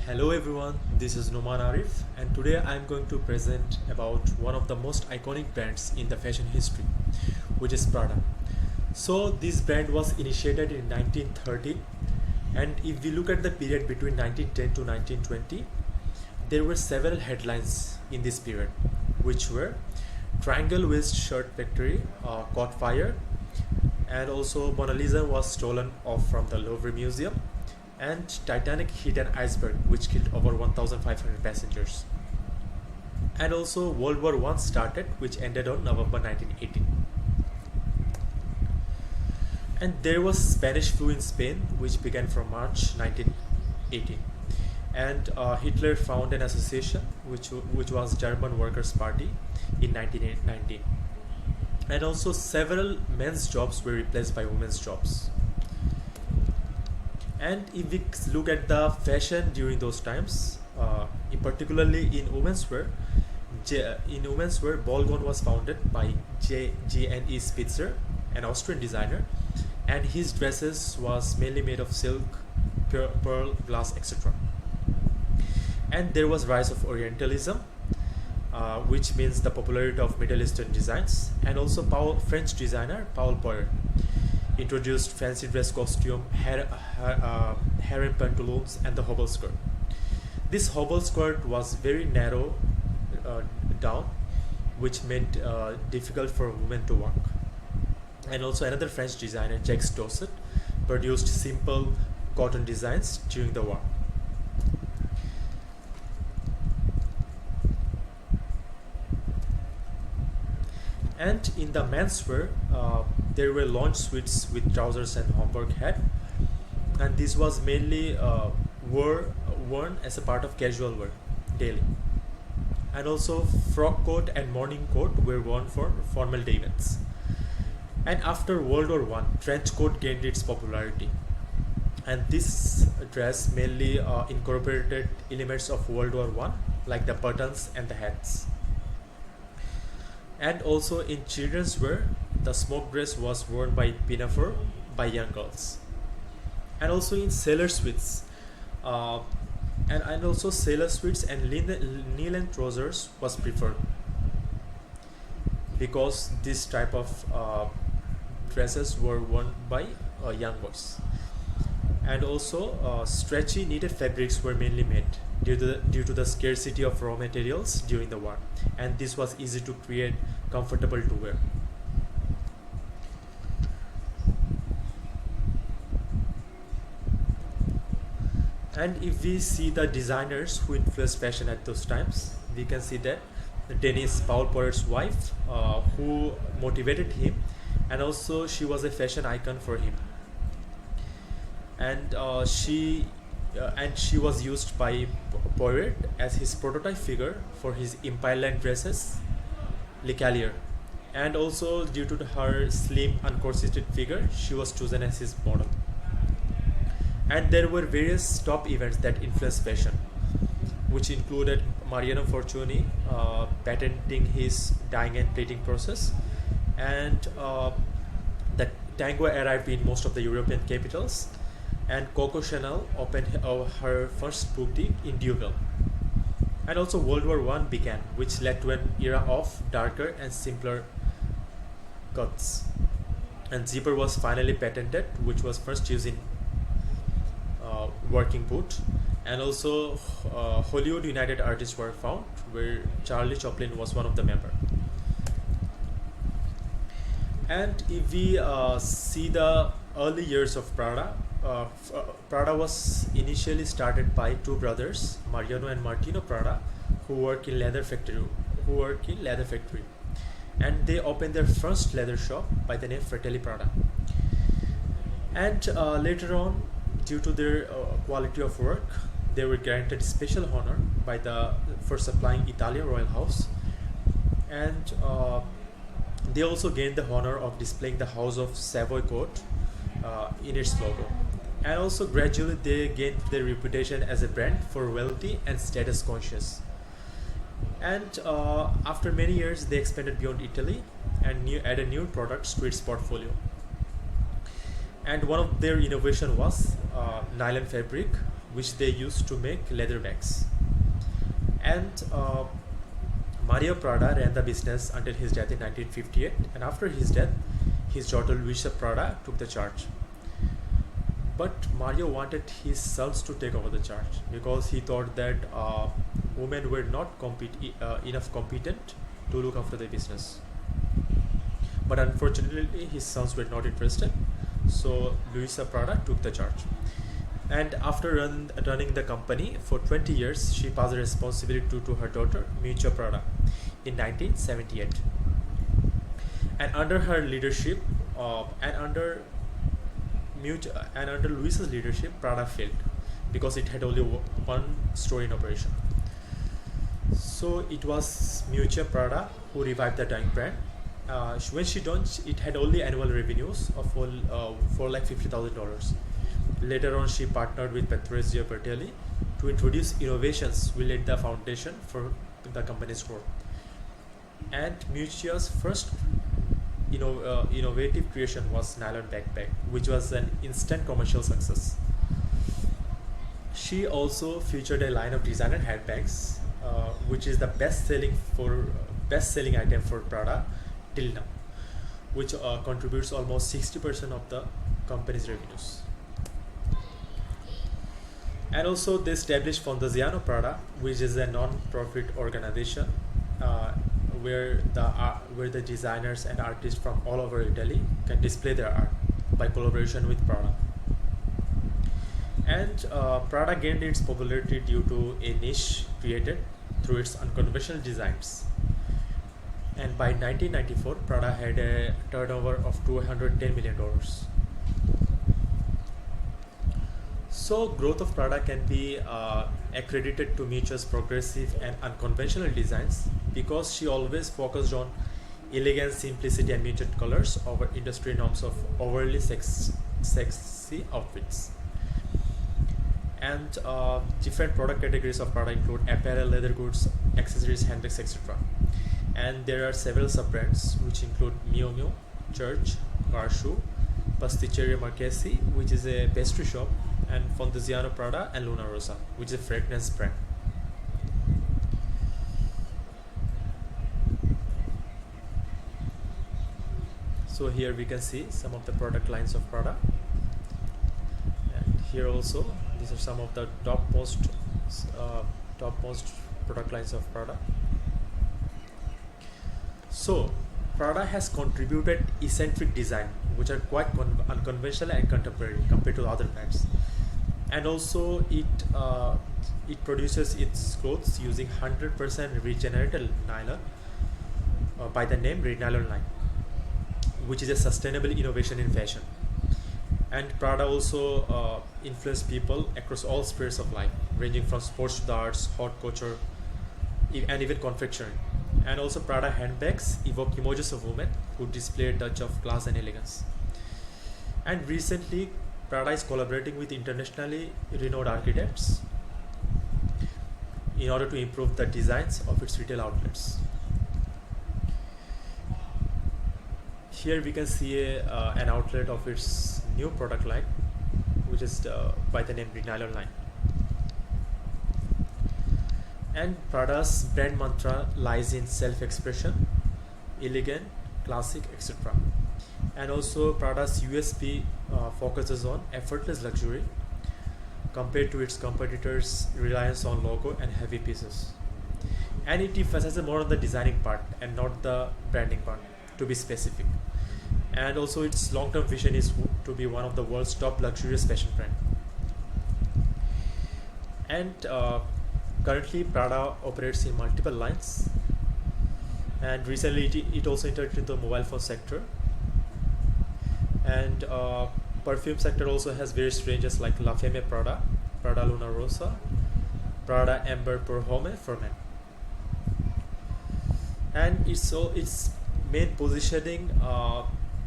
Hello everyone, this is Noman Arif and today I am going to present about one of the most iconic brands in the fashion history, which is Prada. So this brand was initiated in 1930, and if we look at the period between 1910 to 1920, there were several headlines in this period, which were Triangle Waist Shirt Factory caught fire, and also Mona Lisa was stolen off from the Louvre Museum, and Titanic hit an iceberg which killed over 1,500 passengers. And also World War I started, which ended on November 1918. And there was Spanish flu in Spain, which began from March 1918. And Hitler founded an association, which was German Workers' Party in 1919. And also several men's jobs were replaced by women's jobs. And if we look at the fashion during those times, particularly in women's wear, ball gown was founded by G.N.E. Spitzer, an Austrian designer, and his dresses was mainly made of silk, pearl, glass, etc. And there was rise of Orientalism, which means the popularity of Middle Eastern designs, and also French designer Paul Poiret introduced fancy dress costume, harem pantaloons, and the hobble skirt. This hobble skirt was very narrow down, which made difficult for women to walk. And also another French designer, Jacques Dosset, produced simple cotton designs during the war. And in the menswear, there were launch suits with trousers and Homburg hat, and this was mainly worn as a part of casual wear daily. And also frock coat and morning coat were worn for formal day events. And after World War I, trench coat gained its popularity, and this dress mainly incorporated elements of World War I, like the buttons and the hats. And also in children's wear, the smoke dress was worn by pinafore by young girls. And also in sailor suits, and also sailor suits and knee-length trousers was preferred, because this type of dresses were worn by young boys. And also stretchy knitted fabrics were mainly made due to the scarcity of raw materials during the war, and this was easy to create, comfortable to wear. And if we see the designers who influenced fashion at those times, we can see that Denise, Paul Poiret's wife, who motivated him, and also she was a fashion icon for him. And she was used by Poiret as his prototype figure for his Empire-line dresses, Le Cavalier. And also due to her slim, uncorseted figure, she was chosen as his model. And there were various top events that influenced fashion, which included Mariano Fortuny patenting his dyeing and plating process, and the tango arrived in most of the European capitals, and Coco Chanel opened her first boutique in Deauville. And also World War I began, which led to an era of darker and simpler cuts. And zipper was finally patented, which was first used in working boot. And also Hollywood United Artists were found, where Charlie Chaplin was one of the members. And if we see the early years of Prada, Prada was initially started by two brothers, Mariano and Martino Prada, who work in leather factory, and they opened their first leather shop by the name Fratelli Prada. And later on, due to their quality of work, they were granted special honor for supplying Italian royal house, and they also gained the honor of displaying the House of Savoy coat in its logo. And also gradually they gained their reputation as a brand for royalty and status conscious. And after many years, they expanded beyond Italy and added new products to its portfolio. And one of their innovation was nylon fabric, which they used to make leather bags. And Mario Prada ran the business until his death in 1958, and after his death, his daughter Luisa Prada took the charge. But Mario wanted his sons to take over the charge because he thought that women were not enough competent to look after the business. But unfortunately, his sons were not interested, so Luisa Prada took the charge. And after running the company for 20 years, she passed the responsibility to her daughter, Miuccia Prada, in 1978. And under her leadership, and under Luisa's leadership, Prada failed because it had only one store in operation. So it was Miuccia Prada who revived the dying brand. When she launched, it had only annual revenues of $450,000. Later on, she partnered with Patrizio Bertelli to introduce innovations which laid the foundation for the company's growth. And Miuccia's first innovative creation was nylon backpack, which was an instant commercial success. She also featured a line of designer handbags, which is the best-selling item for Prada till now, which contributes almost 60% of the company's revenues. And also they established Fondaziano Prada, which is a non-profit organization where the designers and artists from all over Italy can display their art by collaboration with Prada. And Prada gained its popularity due to a niche created through its unconventional designs. And by 1994, Prada had a turnover of $210 million. So growth of Prada can be accredited to Miuccia's progressive and unconventional designs because she always focused on elegance, simplicity, and muted colors over industry norms of overly sexy outfits. And different product categories of Prada include apparel, leather goods, accessories, handbags, etc. And there are several sub-brands which include Mio Mio, Church, Carshoe, Pasticceria Marchesi, which is a pastry shop, and Fondaziano Prada and Luna Rosa, which is a fragrance brand. So here we can see some of the product lines of Prada, and here also these are some of the topmost product lines of Prada. So Prada has contributed eccentric design, which are quite unconventional and contemporary compared to other brands. And also it produces its clothes using 100% regenerated nylon by the name Red Nylon line, which is a sustainable innovation in fashion. And Prada also influenced people across all spheres of life, ranging from sports to the arts, haute couture, and even confectionery. And also Prada handbags evoke images of women who display a touch of class and elegance. And recently, Prada is collaborating with internationally renowned architects in order to improve the designs of its retail outlets. Here we can see an outlet of its new product line, which is by the name Red Nylon line. And Prada's brand mantra lies in self-expression, elegant, classic, etc. And also Prada's USP focuses on effortless luxury compared to its competitors' reliance on logo and heavy pieces. And it emphasizes more on the designing part and not the branding part, to be specific. And also its long-term vision is to be one of the world's top luxurious fashion brand. And currently Prada operates in multiple lines, and recently it also entered into the mobile phone sector. And perfume sector also has various ranges like La Femme Prada, Prada Luna Rosa, Prada Amber Pour Homme for men. And its main positioning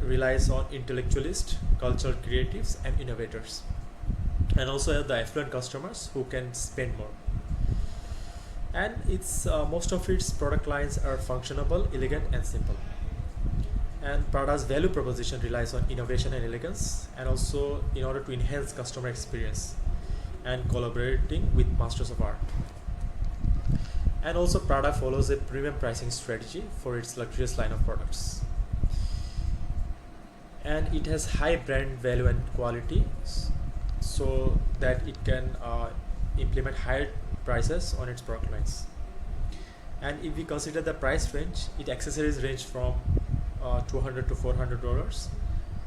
relies on intellectualists, cultural creatives, and innovators, and also have the affluent customers who can spend more. And its most of its product lines are functional, elegant, and simple. And Prada's value proposition relies on innovation and elegance, and also in order to enhance customer experience, and collaborating with masters of art. And also Prada follows a premium pricing strategy for its luxurious line of products. And it has high brand value and quality, so that it can implement higher prices on its product lines. And if we consider the price range, its accessories range from $200 to $400,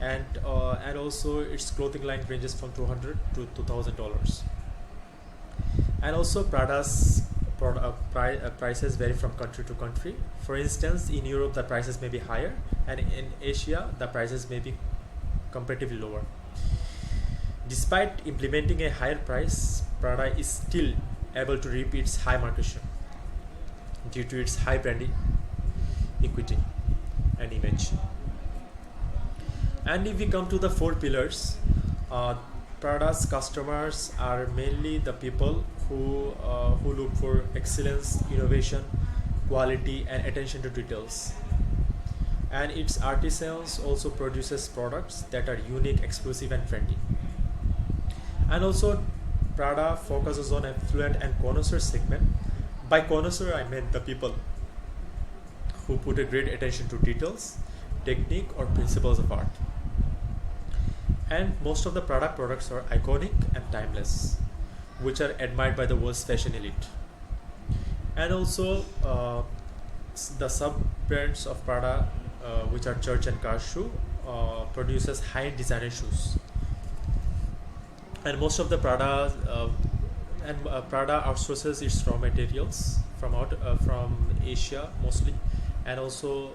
and also its clothing line ranges from $200 to $2,000. And also Prada's prices vary from country to country. For instance, in Europe the prices may be higher, and in Asia the prices may be comparatively lower. Despite implementing a higher price, Prada is still able to reap its high market share due to its high brand equity and image. And if we come to the four pillars, Prada's customers are mainly the people who look for excellence, innovation, quality, and attention to details. And its artisans also produces products that are unique, exclusive, and trendy. And also Prada focuses on affluent and connoisseur segment. By connoisseur I mean the people who put a great attention to details, technique, or principles of art. And most of the Prada products are iconic and timeless, which are admired by the world's fashion elite. And also the sub brands of Prada, which are Church and Car Shoe, produces high-end designer shoes. And most of the Prada Prada outsources its raw materials from Asia mostly, and also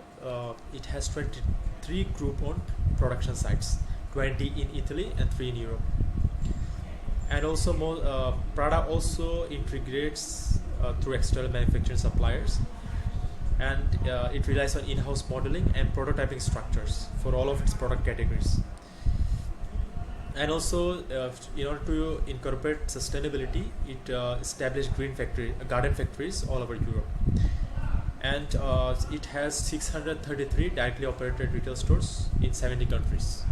it has 23 group-owned production sites, 20 in Italy and 3 in Europe. And also Prada also integrates through external manufacturing suppliers, and it relies on in-house modeling and prototyping structures for all of its product categories. And also in order to incorporate sustainability, it established garden factories all over Europe. And it has 633 directly operated retail stores in 70 countries.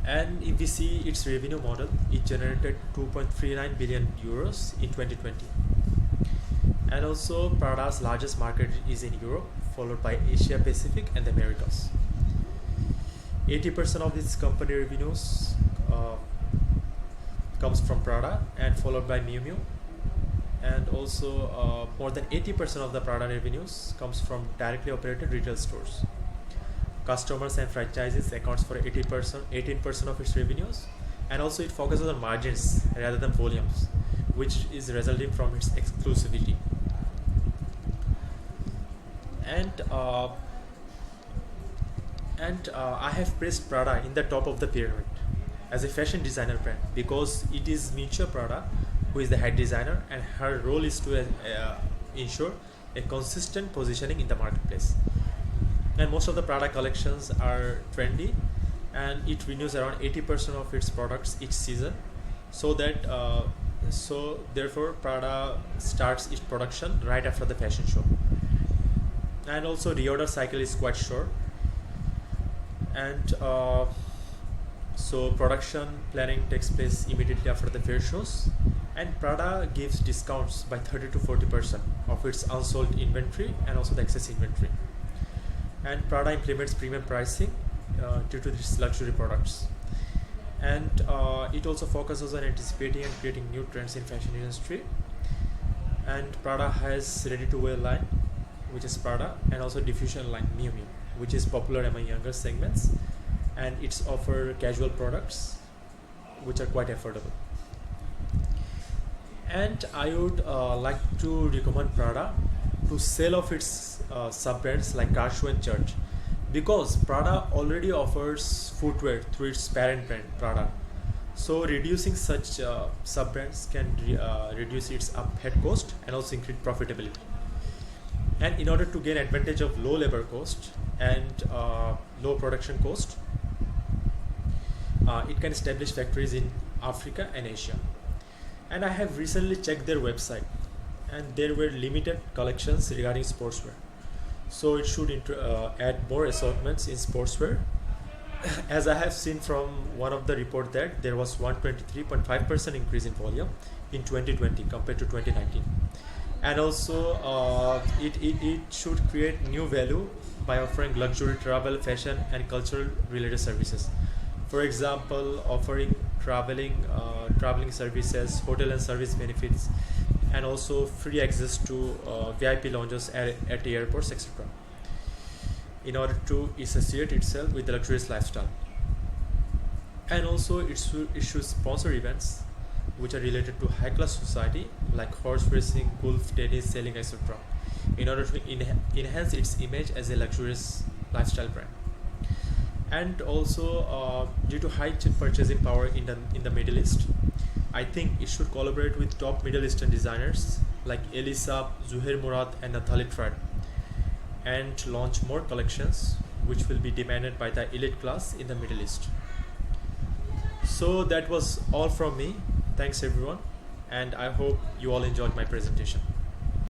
And if we see its revenue model, it generated 2.39 billion euros in 2020. And also Prada's largest market is in Europe, followed by Asia Pacific and the Americas. 80% of its company revenues comes from Prada, and followed by Miu Miu. And also more than 80% of the Prada revenues comes from directly operated retail stores. Customers and franchises accounts for 18% of its revenues, and also it focuses on margins rather than volumes, which is resulting from its exclusivity. And I have placed Prada in the top of the pyramid as a fashion designer brand because it is Miuccia Prada who is the head designer, and her role is to ensure a consistent positioning in the marketplace. And most of the Prada collections are trendy, and it renews around 80% of its products each season, so therefore Prada starts its production right after the fashion show. And also reorder cycle is quite short, and so production planning takes place immediately after the fair shows. And Prada gives discounts by 30 to 40% of its unsold inventory and also the excess inventory. And Prada implements premium pricing due to its luxury products. And it also focuses on anticipating and creating new trends in fashion industry. And Prada has ready-to-wear line, which is Prada, and also diffusion line Miu Miu, which is popular among younger segments, and it's offer casual products which are quite affordable. And I would like to recommend Prada to sell off its sub-brands like Car Shoe and Church, because Prada already offers footwear through its parent brand Prada. So reducing such sub-brands can reduce its head cost and also increase profitability. And in order to gain advantage of low labor cost and low production cost, it can establish factories in Africa and Asia. And I have recently checked their website, and there were limited collections regarding sportswear. So it should add more assortments in sportswear As I have seen from one of the report that there was 123.5% increase in volume in 2020 compared to 2019. And also it should create new value by offering luxury travel, fashion and cultural related services. For example, offering traveling services, hotel and service benefits, and also free access to VIP lounges at airports, etc., in order to associate itself with the luxurious lifestyle. And also it should sponsor events which are related to high class society like horse racing, golf, tennis, sailing, etc., in order to enhance its image as a luxurious lifestyle brand. And also due to high purchasing power in the Middle East, I think it should collaborate with top Middle Eastern designers like Elisa, Zuhair Murad and Nathalie Prada, and launch more collections which will be demanded by the elite class in the Middle East. So that was all from me. Thanks everyone, and I hope you all enjoyed my presentation.